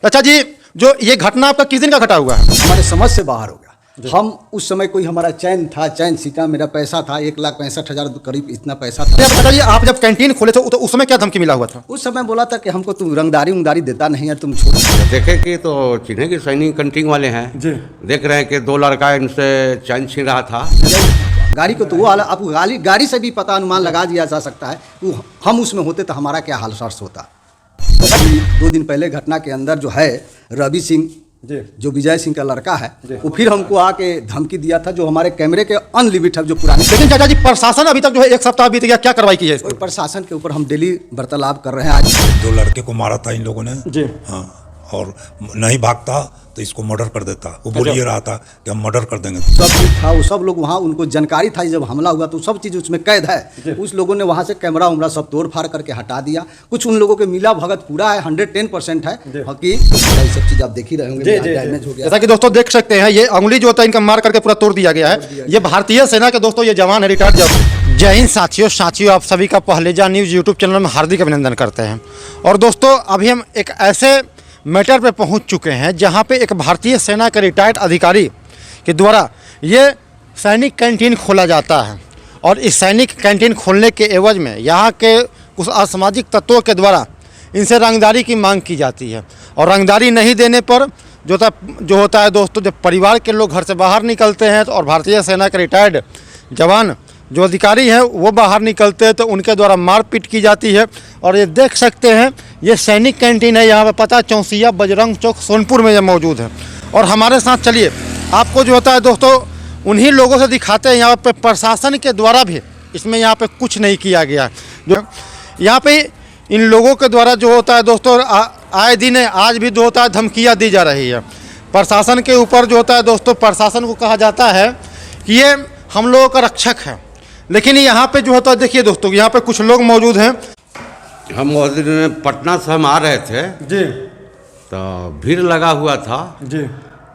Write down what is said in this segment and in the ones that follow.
अच्छा जी, जो ये घटना आपका किस दिन का घटा हुआ है? हमारे समझ से बाहर हो गया। हम उस समय कोई हमारा चैन था, चैन सीटा, मेरा पैसा था 1,65,000 करीब इतना पैसा था। आप बताइए, आप जब कैंटीन खोले थे तो उस समय क्या धमकी मिला हुआ था? उस समय बोला था कि हमको तुम रंगदारी देता नहीं है, तुम छोड़। देखे कि तो चिन्हे की सैनिक कंटिंग वाले हैं जी। देख रहे हैं कि दो लड़का इनसे चैन छीन रहा था। गाड़ी को तो वो आपको गाड़ी से भी पता अनुमान लगा दिया जा सकता है। वो हम उसमें होते तो हमारा क्या हाल सर्स होता। 2 दिन पहले घटना के अंदर जो है रवि सिंह जो विजय सिंह का लड़का है, वो फिर हमको आके धमकी दिया था, जो हमारे कैमरे के अनलिमिट है, जो पुराने। लेकिन चाचा जी, प्रशासन अभी तक जो है 1 सप्ताह बीत गया, क्या कार्रवाई की है? प्रशासन के ऊपर हम डेली वार्तालाप कर रहे हैं। आज 2 लड़के को मारा था इन लोगों ने जी। हाँ, और नहीं भागता तो इसको मर्डर कर देता। वो बोल ये रहा था कि हम मर्डर कर देंगे। सब चीज था, वो सब लोग वहाँ, उनको जानकारी था जब हमला हुआ तो सब चीज़ उसमें कैद है। उस लोगों ने वहाँ से कैमरा उमरा सब तोड़ फाड़ करके हटा दिया। कुछ उन लोगों के मिला भगत पूरा है, 110% है कि ये सब चीज़ आप देख ही रहे होंगे, डैमेज हो गया। जैसा कि दोस्तों देख सकते हैं, ये अंगुली जो होता है इनका मार करके पूरा तोड़ दिया गया है। ये भारतीय सेना के दोस्तों ये जवान है, रिटायर्ड जवान। जय हिंद साथियों, आप सभी का पहलेजा न्यूज़ यूट्यूब चैनल में हार्दिक अभिनंदन करते हैं। और दोस्तों, अभी हम एक ऐसे मैटर पे पहुंच चुके हैं जहां पे एक भारतीय सेना के रिटायर्ड अधिकारी के द्वारा ये सैनिक कैंटीन खोला जाता है। और इस सैनिक कैंटीन खोलने के एवज में यहाँ के कुछ असामाजिक तत्वों के द्वारा इनसे रंगदारी की मांग की जाती है। और रंगदारी नहीं देने पर जो होता है दोस्तों, जब परिवार के लोग घर से बाहर निकलते हैं और भारतीय सेना के रिटायर्ड जवान जो अधिकारी हैं वो बाहर निकलते हैं तो उनके द्वारा मारपीट की जाती है। और ये देख सकते हैं, ये सैनिक कैंटीन है, यहाँ पर पता चौसिया बजरंग चौक सोनपुर में ये मौजूद है। और हमारे साथ चलिए आपको जो होता है दोस्तों उन्हीं लोगों से दिखाते हैं। यहाँ पे प्रशासन के द्वारा भी इसमें यहाँ पे कुछ नहीं किया गया। जो यहाँ पे इन लोगों के द्वारा जो होता है दोस्तों आए दिन आज भी जो होता है धमकियाँ दी जा रही है प्रशासन के ऊपर। जो होता है दोस्तों, प्रशासन को कहा जाता है कि ये हम लोगों का रक्षक है, लेकिन यहाँ पे जो होता है देखिए दोस्तों, यहाँ पे कुछ लोग मौजूद हैं। हम उस दिन पटना से हम आ रहे थे जी, तो भीड़ लगा हुआ था जी,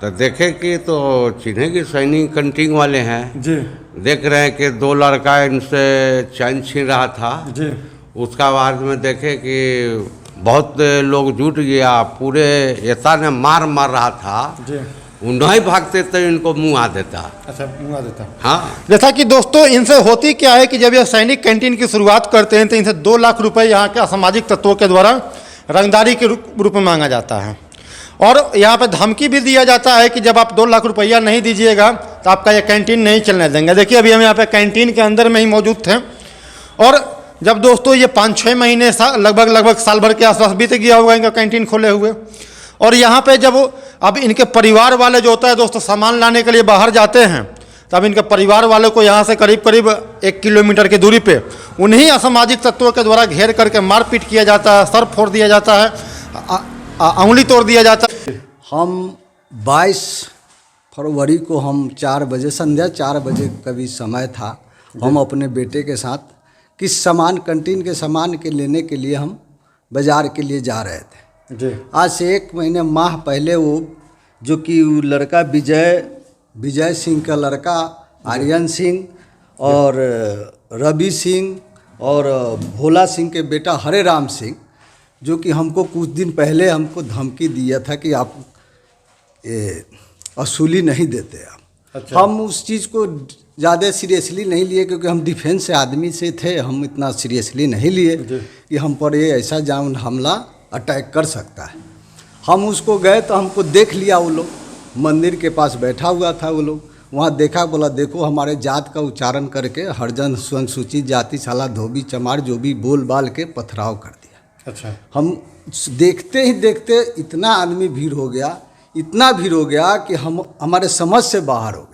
तो देखे कि तो चिन्हे की सैनिक कंटिंग वाले हैं जी। देख रहे हैं कि 2 लड़का इनसे चैन छीन रहा था जी। उसका बाद में देखे कि बहुत लोग जुट गया, पूरे एता ने मार रहा था जी। नहीं भागते तो इनको मुँह आ देता। अच्छा, मुँह आ देता। हाँ, जैसा कि दोस्तों इनसे होती क्या है कि जब ये सैनिक कैंटीन की शुरुआत करते हैं तो इनसे 2 लाख रुपए यहाँ के असामाजिक तत्वों के द्वारा रंगदारी के रूप में मांगा जाता है। और यहाँ पे धमकी भी दिया जाता है कि जब आप 2 लाख रुपया नहीं दीजिएगा तो आपका ये कैंटीन नहीं चलने देंगे। देखिए, अभी हम यहाँ पे कैंटीन के अंदर में ही मौजूद थे। और जब दोस्तों ये 5-6 महीने लगभग साल भर के आसपास बीत गया होगा इनका कैंटीन खोले हुए। और यहाँ पे जब अब इनके परिवार वाले जो होता है दोस्तों सामान लाने के लिए बाहर जाते हैं, तब इनके परिवार वालों को यहाँ से करीब 1 किलोमीटर की दूरी पे उन्हीं असामाजिक तत्वों के द्वारा घेर करके मारपीट किया जाता है, सर फोड़ दिया जाता है, अंगुली तोड़ दिया जाता है। हम 22 फरवरी को हम 4 बजे, संध्या 4 बजे कभी समय था, हम अपने बेटे के साथ किस सामान कैंटीन के सामान के लेने के लिए हम बाज़ार के लिए जा रहे थे जी। आज से 1 महीने माह पहले वो जो कि लड़का विजय सिंह का लड़का आर्यन सिंह और रवि सिंह और भोला सिंह के बेटा हरे राम सिंह, जो कि हमको कुछ दिन पहले हमको धमकी दिया था कि आप वसूली नहीं देते आप। अच्छा। हम उस चीज़ को ज़्यादा सीरियसली नहीं लिए क्योंकि हम डिफेंस से आदमी से थे, हम इतना सीरियसली नहीं लिए कि हम पर ये ऐसा जान हमला अटैक कर सकता है। हम उसको गए तो हमको देख लिया, वो लोग मंदिर के पास बैठा हुआ था, वो लोग वहाँ देखा, बोला देखो हमारे जात का उच्चारण करके हरजन अनुसूचित जाति साला धोबी चमार जो भी बोल बाल के पथराव कर दिया। अच्छा। हम देखते ही देखते इतना आदमी भीड़ हो गया, इतना भीड़ हो गया कि हम हमारे समझ से बाहर हो गया।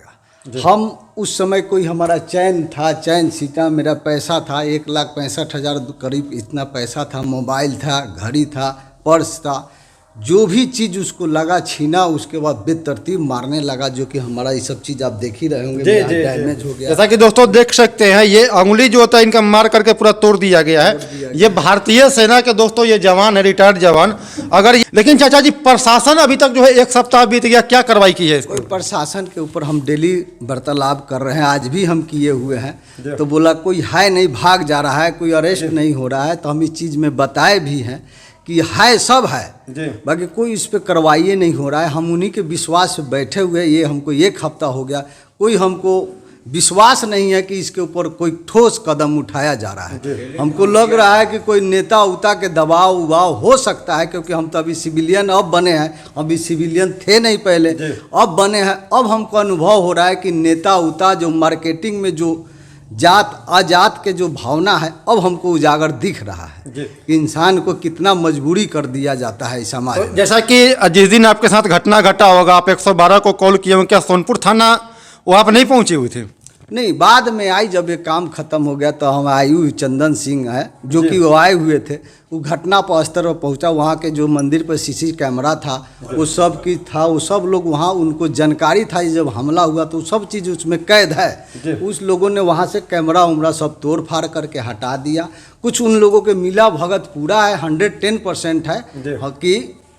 हम उस समय कोई हमारा चैन था, चैन सीटा, मेरा पैसा था 1,65,000 करीब इतना पैसा था, मोबाइल था, घड़ी था, पर्स था, जो भी चीज़ उसको लगा छीना, उसके बाद बेतरतीब मारने लगा, जो कि हमारा ये सब चीज़ आप देख ही रहे होंगे, डैमेज हो गया। जैसा कि दोस्तों देख सकते हैं, ये अंगुली जो होता है इनका मार करके पूरा तोड़ दिया गया है। ये भारतीय सेना के दोस्तों ये जवान है, रिटायर्ड जवान। लेकिन चाचा जी, प्रशासन अभी तक जो है 1 सप्ताह बीत गया, क्या कार्रवाई की है? प्रशासन के ऊपर हम डेली वार्तालाप कर रहे हैं, आज भी हम किए हुए हैं। तो बोला कोई है नहीं, भाग जा रहा है, कोई अरेस्ट नहीं हो रहा है। तो हम इस चीज़ में बताए भी हैं कि कि है, सब है, जी। बाकी कोई इस पर कार्रवाई नहीं हो रहा है। हम उन्हीं के विश्वास से बैठे हुए, ये हमको 1 हफ्ता हो गया, कोई हमको विश्वास नहीं है कि इसके ऊपर कोई ठोस कदम उठाया जा रहा है। हमको लग रहा है कि कोई नेता उता के दबाव उबाव हो सकता है, क्योंकि हम तो अभी सिविलियन अब बने हैं, अभी सिविलियन थे नहीं पहले, अब बने हैं। अब हमको अनुभव हो रहा है कि नेता उता जो मार्केटिंग में जो जात अजात के जो भावना है, अब हमको उजागर दिख रहा है कि इंसान को कितना मजबूरी कर दिया जाता है इस समाज में। जैसा कि जिस दिन आपके साथ घटना घटा होगा, आप 112 को कॉल किए होंगे, क्या सोनपुर थाना वो आप नहीं पहुंची हुई थी? नहीं, बाद में आई, जब ये काम खत्म हो गया तो हम आयु चंदन सिंह है जो कि वो आए हुए थे, वो घटना पर स्तर पर पहुंचा। वहाँ के जो मंदिर पर सीसी कैमरा था वो सब की था, वो सब लोग वहाँ, उनको जानकारी था जब हमला हुआ तो सब चीज़ उसमें कैद है। उस लोगों ने वहाँ से कैमरा उमरा सब तोड़ फाड़ करके हटा दिया। कुछ उन लोगों के मिला भगत पूरा है, 110% है कि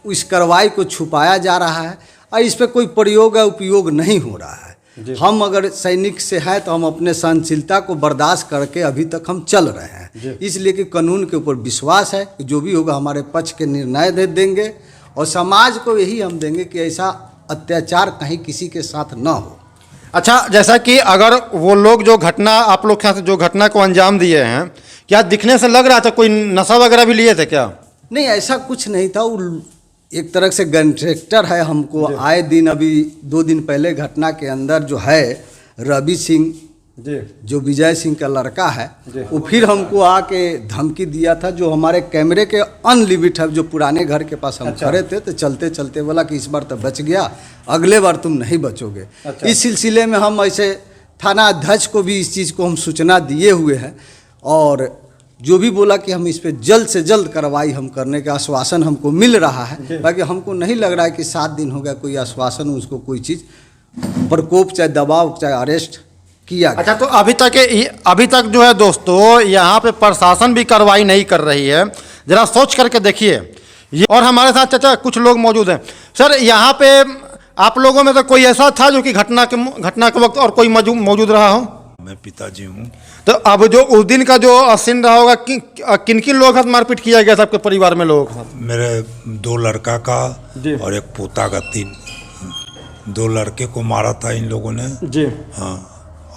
इस कार्रवाई को छुपाया जा रहा है और इस पर कोई प्रयोग या उपयोग नहीं हो रहा है। हम अगर सैनिक से हैं तो हम अपने सहनशीलता को बर्दाश्त करके अभी तक हम चल रहे हैं, इसलिए कि कानून के ऊपर विश्वास है कि जो भी होगा हमारे पक्ष के निर्णय दे देंगे और समाज को यही हम देंगे कि ऐसा अत्याचार कहीं किसी के साथ न हो। अच्छा, जैसा कि अगर वो लोग जो घटना आप लोग के साथ जो घटना को अंजाम दिए हैं, क्या दिखने से लग रहा था कोई नशा वगैरह भी लिए थे क्या? नहीं, ऐसा कुछ नहीं था। वो एक तरह से गनट्रैक्टर है। हमको आए दिन, अभी 2 दिन पहले घटना के अंदर जो है रवि सिंह जो विजय सिंह का लड़का है, वो फिर हमको आके धमकी दिया था। जो हमारे कैमरे के अनलिमिट है, जो पुराने घर के पास हम खड़े थे, तो चलते चलते बोला कि इस बार तो बच गया, अगले बार तुम नहीं बचोगे। इस सिलसिले में हम ऐसे थाना अध्यक्ष को भी इस चीज़ को हम सूचना दिए हुए हैं और जो भी बोला कि हम इस पे जल्द से जल्द कार्रवाई हम करने का आश्वासन हमको मिल रहा है। बाकी हमको नहीं लग रहा है कि 7 दिन हो गया कोई आश्वासन, उसको कोई चीज़ प्रकोप चाहे दबाव चाहे अरेस्ट किया गया। अच्छा, तो अभी तक जो है दोस्तों, यहाँ पे प्रशासन भी कार्रवाई नहीं कर रही है। जरा सोच करके देखिए। ये और हमारे साथ चाचा कुछ लोग मौजूद हैं। सर, यहाँ पे आप लोगों में तो कोई ऐसा था जो कि घटना के वक्त और कोई मौजूद रहा हो? मैं पिताजी हूँ। तो अब जो उस दिन का जो सीन रहा होगा, किन किन लोगों के साथ मारपीट किया गया था आपके परिवार में लोगों के साथ? मेरे 2 लड़का का और 1 पोता का, 2 लड़के को मारा था इन लोगों ने जी। हाँ,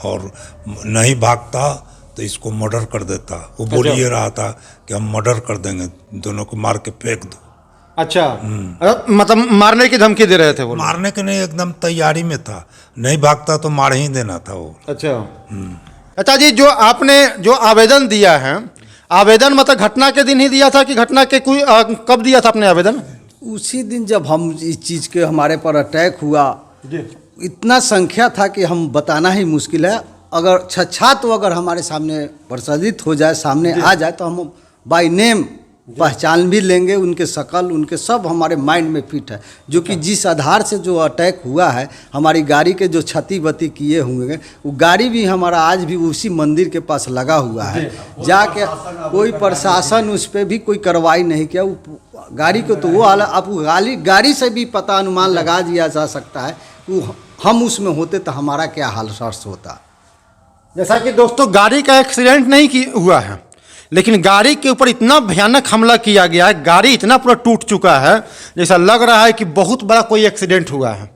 और नहीं भागता तो इसको मर्डर कर देता। वो बोल ये रहा था कि हम मर्डर कर देंगे, दोनों को मार के फेंक दो। अच्छा, मतलब मारने की धमकी दे रहे थे वो? मारने के नहीं, एकदम तैयारी में था, नहीं भागता तो मार ही देना था वो। अच्छा जी, जो आपने जो आवेदन दिया है, आवेदन मतलब घटना के दिन ही दिया था कि घटना के कोई कब दिया था आपने आवेदन? उसी दिन जब हम इस चीज़ के हमारे पर अटैक हुआ, इतना संख्या था कि हम बताना ही मुश्किल है। अगर छात्र अगर हमारे सामने प्रसादित हो जाए, सामने आ जाए, तो हम बाय नेम पहचान भी लेंगे, उनके शकल उनके सब हमारे माइंड में फिट है। जो कि जिस आधार से जो अटैक हुआ है, हमारी गाड़ी के जो क्षति वति किए हुए, वो गाड़ी भी हमारा आज भी उसी मंदिर के पास लगा हुआ है। जाके कोई प्रशासन उस पर भी कोई कार्रवाई नहीं किया। गाड़ी को तो वो आप गाड़ी से भी पता अनुमान लगा दिया जा सकता है कि हम उसमें होते तो हमारा क्या हाल होता। जैसा कि दोस्तों, गाड़ी का एक्सीडेंट नहीं हुआ है, लेकिन गाड़ी के ऊपर इतना भयानक हमला किया गया है, गाड़ी इतना पूरा टूट चुका है, जैसा लग रहा है कि बहुत बड़ा कोई एक्सीडेंट हुआ है।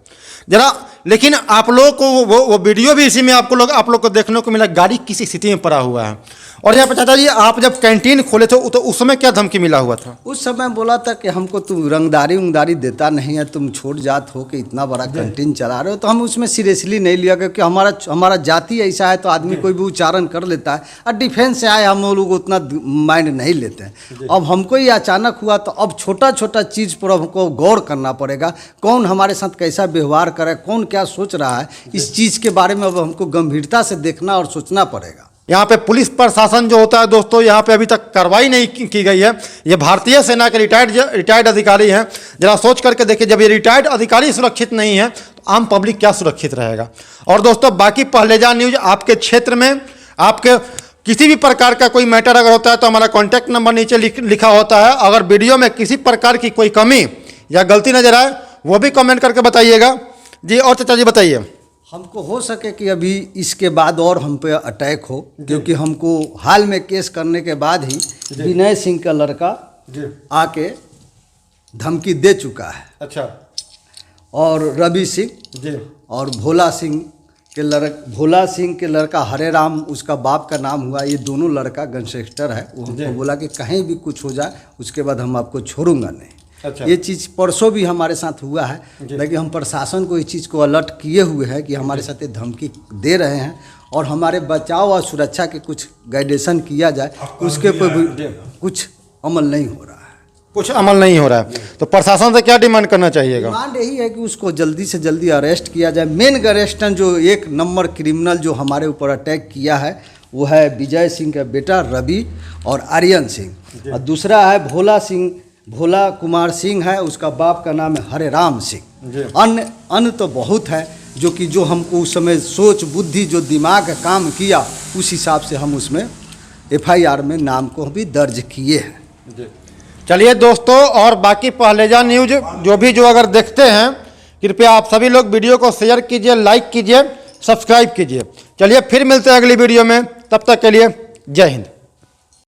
जरा लेकिन आप लोगों को वो वीडियो भी इसी में आप लोग को देखने को मिला, गाड़ी किसी स्थिति में पड़ा हुआ है। और यहाँ पे चाचा जी, आप जब कैंटीन खोले थे तो उस समय क्या धमकी मिला हुआ था? उस समय बोला था कि हमको तुम रंगदारी देता नहीं है, तुम छोट जात हो कि इतना बड़ा कैंटीन चला रहे हो। तो हम उसमें सीरियसली नहीं लिया, क्योंकि हमारा जाति ऐसा है, तो आदमी कोई भी उच्चारण कर लेता है। और डिफेंस से आए हम लोग उतना माइंड नहीं लेते हैं। अब हमको ये अचानक हुआ, तो अब छोटा छोटा चीज़ पर हमको गौर करना पड़ेगा। कौन हमारे साथ कैसा व्यवहार करे, कौन क्या सोच रहा है, इस चीज़ के बारे में अब हमको गंभीरता से देखना और सोचना पड़ेगा। यहाँ पे पुलिस प्रशासन जो होता है दोस्तों, यहाँ पे अभी तक कार्रवाई नहीं की गई है। ये भारतीय सेना के रिटायर्ड अधिकारी हैं। जरा सोच करके देखिए, जब ये रिटायर्ड अधिकारी सुरक्षित नहीं है तो आम पब्लिक क्या सुरक्षित रहेगा? और दोस्तों, बाकी पहलेजा न्यूज़ आपके क्षेत्र में आपके किसी भी प्रकार का कोई मैटर अगर होता है तो हमारा कॉन्टैक्ट नंबर नीचे लिखा होता है। अगर वीडियो में किसी प्रकार की कोई कमी या गलती नजर आए, वो भी कमेंट करके बताइएगा जी। और चाचा जी बताइए। हमको हो सके कि अभी इसके बाद और हम पे अटैक हो, क्योंकि हमको हाल में केस करने के बाद ही विनय सिंह का लड़का आके धमकी दे चुका है। अच्छा और रवि सिंह जी और भोला सिंह के लड़का हरे राम, उसका बाप का नाम हुआ, ये दोनों लड़का गैंगस्टर है। वो हमको बोला कि कहीं भी कुछ हो जाए उसके बाद हम आपको छोड़ूंगा नहीं। अच्छा। ये चीज़ परसों भी हमारे साथ हुआ है, लेकिन हम प्रशासन को इस चीज़ को अलर्ट किए हुए हैं कि हमारे साथ ये धमकी दे रहे हैं और हमारे बचाव और सुरक्षा के कुछ गाइडेशन किया जाए, उसके ऊपर भी कुछ अमल नहीं हो रहा है। कुछ अमल नहीं हो रहा है, तो प्रशासन से क्या डिमांड करना चाहिएगा? डिमांड यही है कि उसको जल्दी से जल्दी अरेस्ट किया जाए। मेन अरेस्टन जो एक नंबर क्रिमिनल जो हमारे ऊपर अटैक किया है वो है विजय सिंह का बेटा रवि और आर्यन सिंह, और दूसरा है भोला कुमार सिंह है, उसका बाप का नाम है हरे राम सिंह। अन्य तो बहुत है जो हमको उस समय सोच बुद्धि जो दिमाग काम किया उस हिसाब से हम उसमें FIR में नाम को भी दर्ज किए हैं। चलिए दोस्तों, और बाकी पहलेजा न्यूज जो अगर देखते हैं, कृपया आप सभी लोग वीडियो को शेयर कीजिए, लाइक कीजिए, सब्सक्राइब कीजिए। चलिए फिर मिलते हैं अगली वीडियो में, तब तक के लिए जय हिंद।